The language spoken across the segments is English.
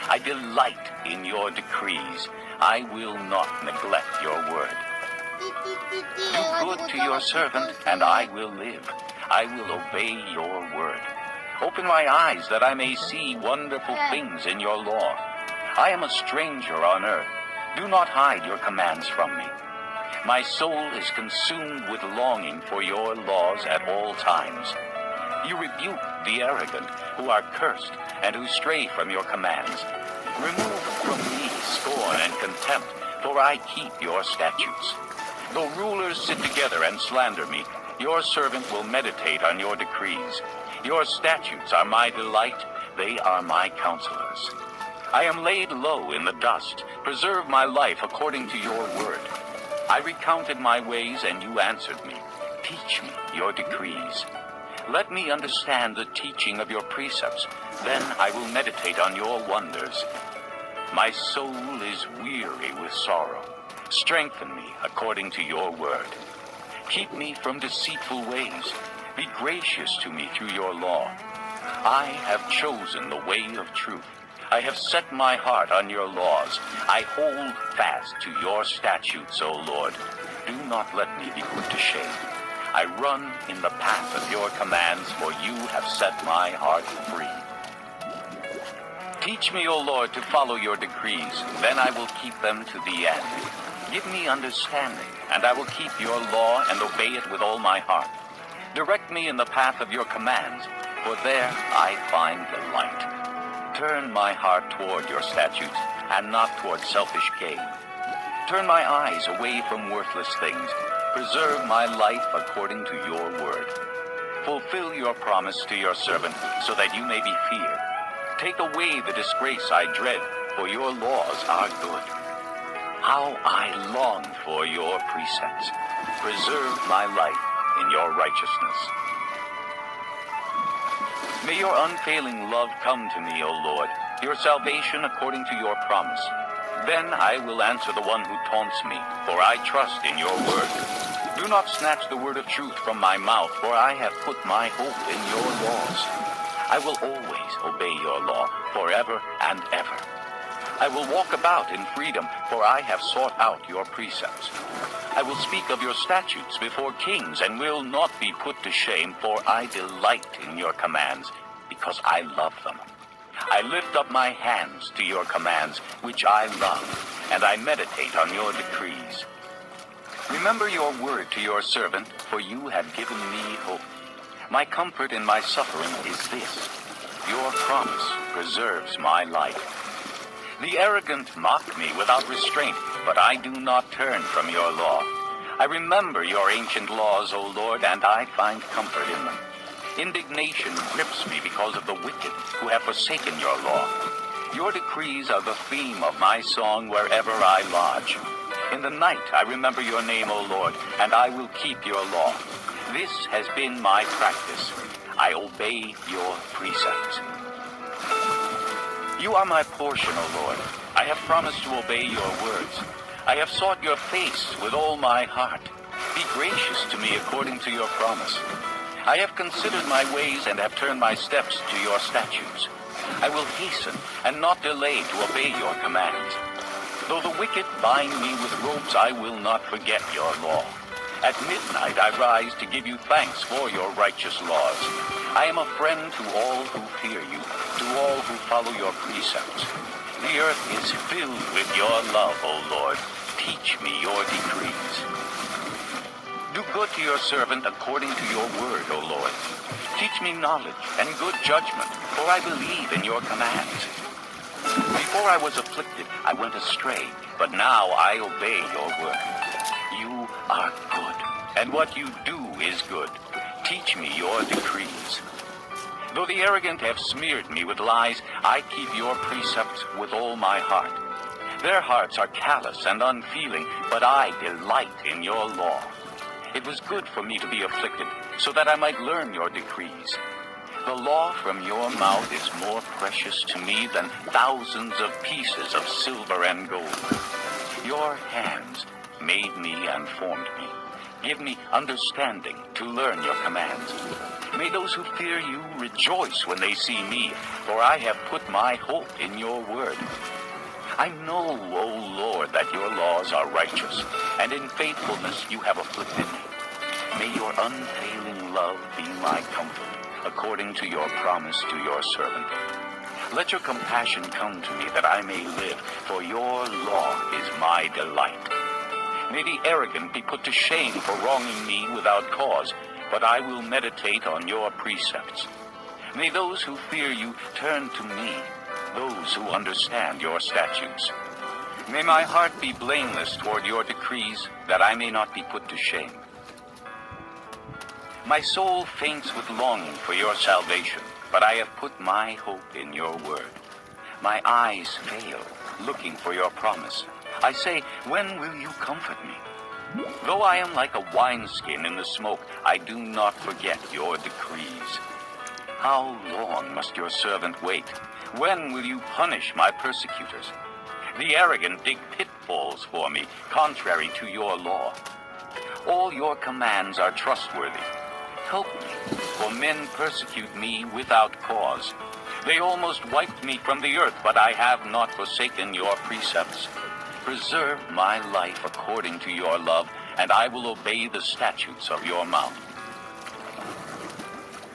I delight in your decrees. I will not neglect your word. Do good to your servant, and I will live. I will obey your word. Open my eyes that I may see wonderful things in your law. I am a stranger on earth. Do not hide your commands from me. My soul is consumed with longing for your laws at all times. You rebuke the arrogant, who are cursed, and who stray from your commands. Remove from me scorn and contempt, for I keep your statutes. Though rulers sit together and slander me, your servant will meditate on your decrees. Your statutes are my delight, they are my counselors. I am laid low in the dust. Preserve my life according to your word. I recounted my ways, and you answered me. Teach me your decrees. Let me understand the teaching of your precepts. Then I will meditate on your wonders. My soul is weary with sorrow. Strengthen me according to your word. Keep me from deceitful ways. Be gracious to me through your law. I have chosen the way of truth. I have set my heart on your laws. I hold fast to your statutes, O Lord. Do not let me be put to shame. I run in the path of your commands, for you have set my heart free. Teach me, O Lord, to follow your decrees. Then I will keep them to the end. Give me understanding, and I will keep your law and obey it with all my heart. Direct me in the path of your commands, for there I find delight. Turn my heart toward your statutes, and not toward selfish gain. Turn my eyes away from worthless things. Preserve my life according to your word. Fulfill your promise to your servant, so that you may be feared. Take away the disgrace I dread, for your laws are good. How I long for your precepts. Preserve my life in your righteousness. May your unfailing love come to me, O Lord, your salvation according to your promise. Then I will answer the one who taunts me, for I trust in your word. Do not snatch the word of truth from my mouth, for I have put my hope in your laws. I will always obey your law, forever and ever. I will walk about in freedom, for I have sought out your precepts. I will speak of your statutes before kings, and will not be put to shame, for I delight in your commands, because I love them. I lift up my hands to your commands, which I love, and I meditate on your decrees. Remember your word to your servant, for you have given me hope. My comfort in my suffering is this: your promise preserves my life. The arrogant mock me without restraint, but I do not turn from your law. I remember your ancient laws, O Lord, and I find comfort in them. Indignation grips me because of the wicked who have forsaken your law. Your decrees are the theme of my song wherever I lodge. In the night I remember your name, O Lord, and I will keep your law. This has been my practice. I obey your precepts. You are my portion, O Lord. I have promised to obey your words. I have sought your face with all my heart. Be gracious to me according to your promise. I have considered my ways and have turned my steps to your statutes. I will hasten and not delay to obey your commands. Though the wicked bind me with ropes, I will not forget your law. At midnight I rise to give you thanks for your righteous laws. I am a friend to all who fear you, to all who follow your precepts. The earth is filled with your love, O Lord. Teach me your decrees. Do good to your servant according to your word, O Lord. Teach me knowledge and good judgment, for I believe in your commands. Before I was afflicted, I went astray, but now I obey your word. You are good, and what you do is good. Teach me your decrees. Though the arrogant have smeared me with lies, I keep your precepts with all my heart. Their hearts are callous and unfeeling, but I delight in your law. It was good for me to be afflicted, so that I might learn your decrees. The law from your mouth is more precious to me than thousands of pieces of silver and gold. Your hands made me and formed me. Give me understanding to learn your commands. May those who fear you rejoice when they see me, for I have put my hope in your word. I know, O Lord, that your laws are righteous, and in faithfulness you have afflicted me. May your unfailing love be my comfort, according to your promise to your servant. Let your compassion come to me, that I may live, for your law is my delight. May the arrogant be put to shame for wronging me without cause, but I will meditate on your precepts. May those who fear you turn to me, those who understand your statutes. May my heart be blameless toward your decrees, that I may not be put to shame. My soul faints with longing for your salvation, but I have put my hope in your word. My eyes fail, looking for your promise. I say, when will you comfort me? Though I am like a wineskin in the smoke, I do not forget your decrees. How long must your servant wait? When will you punish my persecutors? The arrogant dig pitfalls for me, contrary to your law. All your commands are trustworthy. Help me, for men persecute me without cause. They almost wiped me from the earth, but I have not forsaken your precepts. Preserve my life according to your love, and I will obey the statutes of your mouth.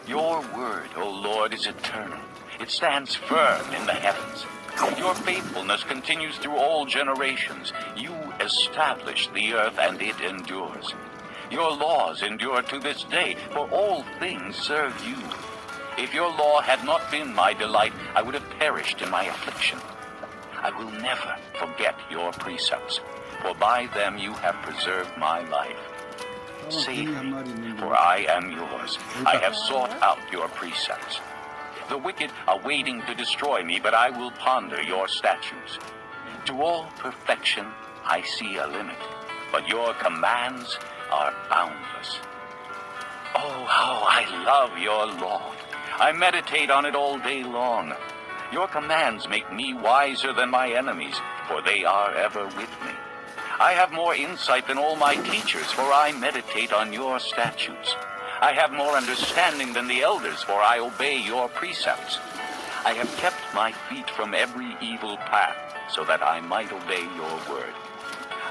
Your word, O Lord, is eternal. It stands firm in the heavens. Your faithfulness continues through all generations. You established the earth, and it endures. Your laws endure to this day, for all things serve you. If your law had not been my delight, I would have perished in my affliction. I will never forget your precepts, for by them you have preserved my life. Save me, for I am yours. I have sought out your precepts. The wicked are waiting to destroy me, but I will ponder your statutes. To all perfection I see a limit, but your commands are boundless. Oh, how I love your law. I meditate on it all day long. Your commands make me wiser than my enemies, for they are ever with me. I have more insight than all my teachers, for I meditate on your statutes. I have more understanding than the elders, for I obey your precepts. I have kept my feet from every evil path, so that I might obey your word.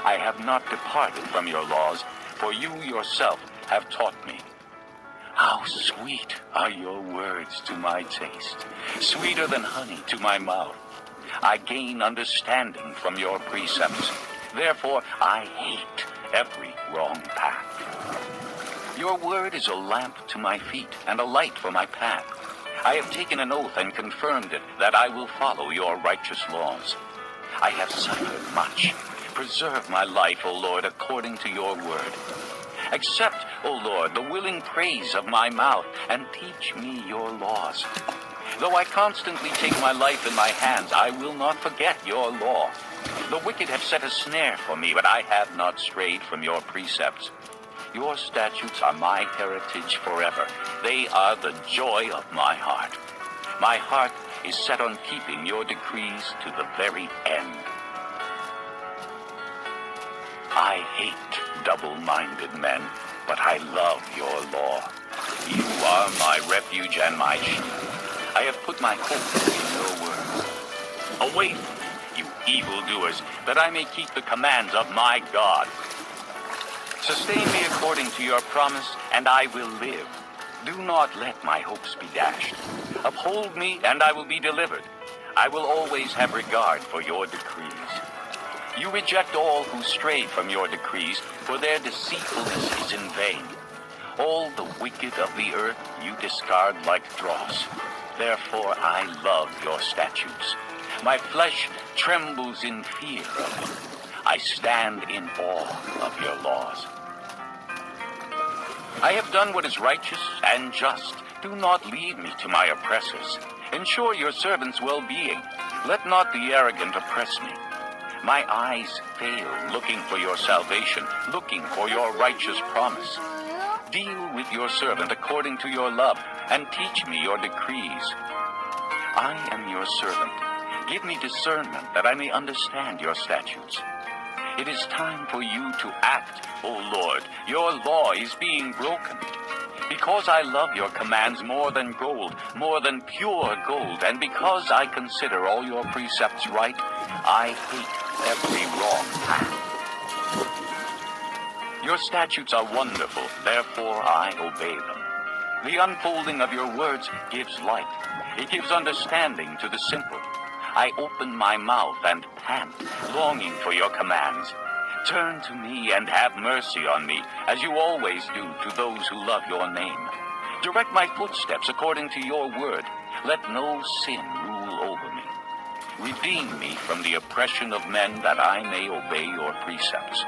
I have not departed from your laws, for you yourself have taught me. How sweet are your words to my taste, sweeter than honey to my mouth. I gain understanding from your precepts. Therefore, I hate every wrong path. Your word is a lamp to my feet and a light for my path. I have taken an oath and confirmed it, that I will follow your righteous laws. I have suffered much. Preserve my life, O Lord, according to your word. Accept, O Lord, the willing praise of my mouth, and teach me your laws. Though I constantly take my life in my hands, I will not forget your law. The wicked have set a snare for me, but I have not strayed from your precepts. Your statutes are my heritage forever. They are the joy of my heart. My heart is set on keeping your decrees to the very end. I hate double-minded men, but I love your law. You are my refuge and my shield. I have put my hope in your word. Away from me, you evildoers, that I may keep the commands of my God. Sustain me according to your promise, and I will live. Do not let my hopes be dashed. Uphold me, and I will be delivered. I will always have regard for your decrees. You reject all who stray from your decrees, for their deceitfulness is in vain. All the wicked of the earth you discard like dross. Therefore I love your statutes. My flesh trembles in fear of you. I stand in awe of your laws. I have done what is righteous and just. Do not lead me to my oppressors. Ensure your servant's well-being. Let not the arrogant oppress me. My eyes fail looking for your salvation, looking for your righteous promise. Deal with your servant according to your love, and teach me your decrees. I am your servant. Give me discernment that I may understand your statutes. It is time for you to act, O Lord. Your law is being broken. Because I love your commands more than gold, more than pure gold, and because I consider all your precepts right, I hate every wrong path. Your statutes are wonderful, therefore I obey them. The unfolding of your words gives light. It gives understanding to the simple. I open my mouth and pant, longing for your commands. Turn to me and have mercy on me, as you always do to those who love your name. Direct my footsteps according to your word. Let no sin rule over me. Redeem me from the oppression of men, that I may obey your precepts.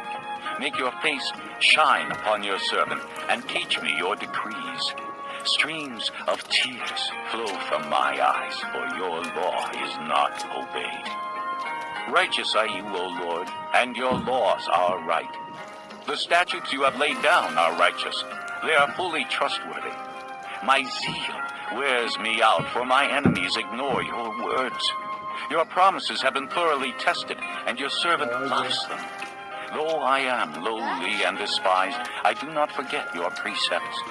Make your face shine upon your servant, and teach me your decrees. Streams of tears flow from my eyes, for your law is not obeyed. Righteous are you, O Lord, and your laws are right. The statutes you have laid down are righteous. They are fully trustworthy. My zeal wears me out, for my enemies ignore your words. Your promises have been thoroughly tested, and your servant loves them. Though I am lowly and despised, I do not forget your precepts.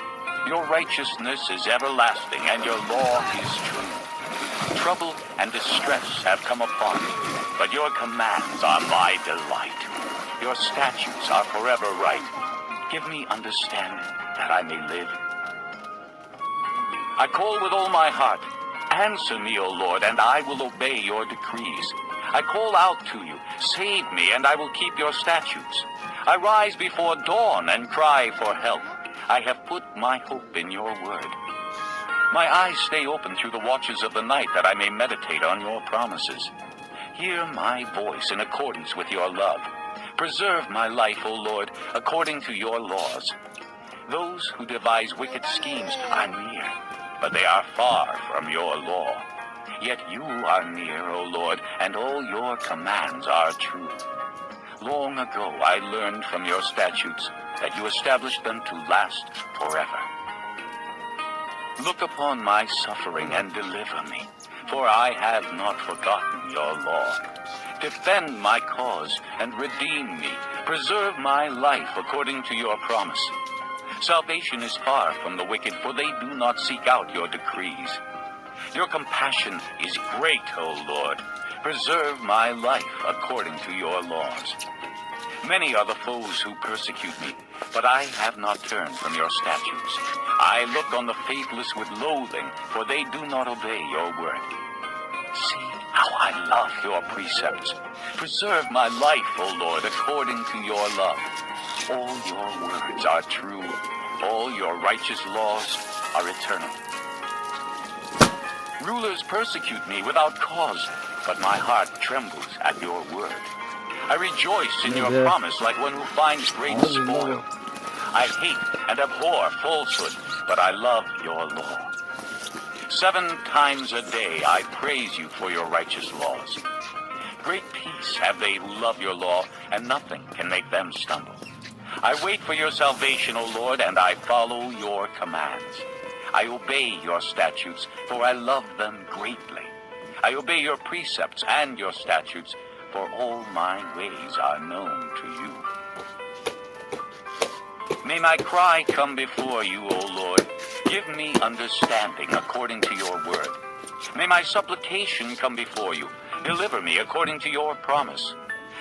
Your righteousness is everlasting, and your law is true. Trouble and distress have come upon me, but your commands are my delight. Your statutes are forever right. Give me understanding, that I may live. I call with all my heart. Answer me, O Lord, and I will obey your decrees. I call out to you. Save me, and I will keep your statutes. I rise before dawn and cry for help. I have put my hope in your word. My eyes stay open through the watches of the night, that I may meditate on your promises. Hear my voice in accordance with your love. Preserve my life, O Lord, according to your laws. Those who devise wicked schemes are near, but they are far from your law. Yet you are near, O Lord, and all your commands are true. Long ago I learned from your statutes that you established them to last forever. Look upon my suffering and deliver me, for I have not forgotten your law. Defend my cause and redeem me. Preserve my life according to your promise. Salvation is far from the wicked, for they do not seek out your decrees. Your compassion is great, O Lord. Preserve my life according to your laws. Many are the foes who persecute me, but I have not turned from your statutes. I look on the faithless with loathing, for they do not obey your word. See how I love your precepts. Preserve my life, O Lord, according to your love. All your words are true. All your righteous laws are eternal. Rulers persecute me without cause, but my heart trembles at your word. I rejoice in your promise like one who finds great spoil. I hate and abhor falsehood, but I love your law. 7 times a day I praise you for your righteous laws. Great peace have they who love your law, and nothing can make them stumble. I wait for your salvation, O Lord, and I follow your commands. I obey your statutes, for I love them greatly. I obey your precepts and your statutes, for all my ways are known to you. May my cry come before you, O Lord. Give me understanding according to your word. May my supplication come before you. Deliver me according to your promise.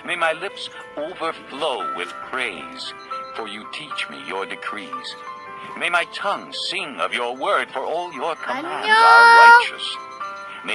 May my lips overflow with praise, for you teach me your decrees. May my tongue sing of your word, for all your commands are righteous.